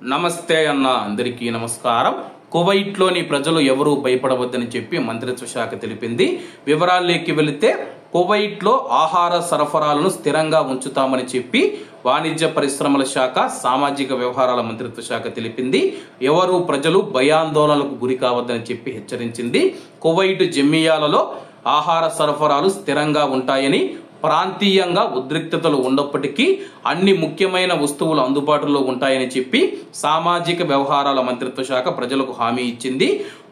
నమస్తే అన్న అందరికీ నమస్కారం. కువైట్లోని ప్రజలు ఎవరూ భయపడవద్దని చెప్పి మంత్రిత్వ శాఖ తెలిపింది. వివరాల్లోకి వెళితే కువైట్లో ఆహార సరఫరాలను స్థిరంగా ఉంచుతామని చెప్పి వాణిజ్య పరిశ్రమల శాఖ, సామాజిక వ్యవహారాల మంత్రిత్వ శాఖ తెలిపింది. ఎవరు ప్రజలు భయాందోళనలకు గురి కావద్దని చెప్పి హెచ్చరించింది. కువైట్ జమియాలలో ఆహార సరఫరాలు స్థిరంగా ఉంటాయని, ప్రాంతీయంగా ఉద్రిక్తతలు ఉన్నప్పటికీ అన్ని ముఖ్యమైన వస్తువులు అందుబాటులో ఉంటాయని చెప్పి సామాజిక వ్యవహారాల మంత్రిత్వ శాఖ ప్రజలకు హామీ ఇచ్చింది.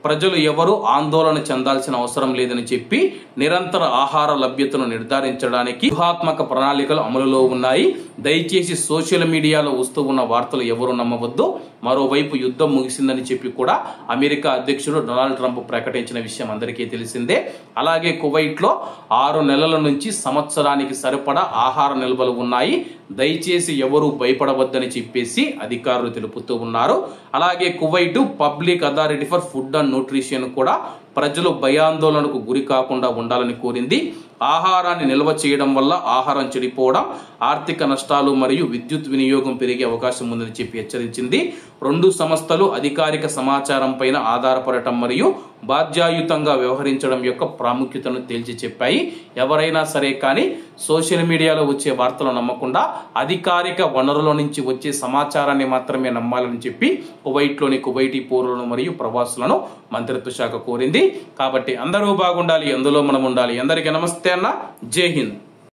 ప్రజలు ఎవరూ ఆందోళన చెందాల్సిన అవసరం లేదని చెప్పి నిరంతర ఆహార లభ్యతను నిర్ధారించడానికి వ్యూహాత్మక ప్రణాళికలు అమలులో ఉన్నాయి. దయచేసి సోషల్ మీడియాలో వస్తూ ఉన్న వార్తలు ఎవరు నమ్మవద్దు. మరోవైపు యుద్ధం ముగిసిందని చెప్పి కూడా అమెరికా అధ్యక్షుడు డొనాల్డ్ ట్రంప్ ప్రకటించిన విషయం అందరికీ తెలిసిందే. అలాగే కువైట్లో 6 నెలల నుంచి సంవత్సరానికి సరిపడా ఆహార నిల్వలు ఉన్నాయి. దయచేసి ఎవరూ భయపడవద్దని చెప్పేసి అధికారులు తెలుపుతూ ఉన్నారు. అలాగే Kuwait public authority for food and nutrition కూడా ప్రజలు భయాందోళనకు గురి కాకుండా ఉండాలని కోరింది. ఆహారాన్ని నిల్వ చేయడం వల్ల ఆహారం చెడిపోవడం, ఆర్థిక నష్టాలు మరియు విద్యుత్ వినియోగం పెరిగే అవకాశం ఉందని చెప్పి హెచ్చరించింది. 2 సంస్థలు అధికారిక సమాచారం పైన ఆధారపడటం మరియు బాధ్యాయుతంగా వ్యవహరించడం యొక్క ప్రాముఖ్యతను తేల్చి చెప్పాయి. ఎవరైనా సరే కానీ సోషల్ మీడియాలో వచ్చే వార్తలు నమ్మకుండా అధికారిక వనరుల నుంచి వచ్చే సమాచారాన్ని మాత్రమే నమ్మాలని చెప్పి కువైట్లోని కువైటీ పౌరులను మరియు ప్రవాసులను మంత్రిత్వ శాఖ కోరింది. కాబట్టి అందరూ బాగుండాలి, అందులో మనం ఉండాలి. అందరికీ నమస్తే అన్న, జై హింద్.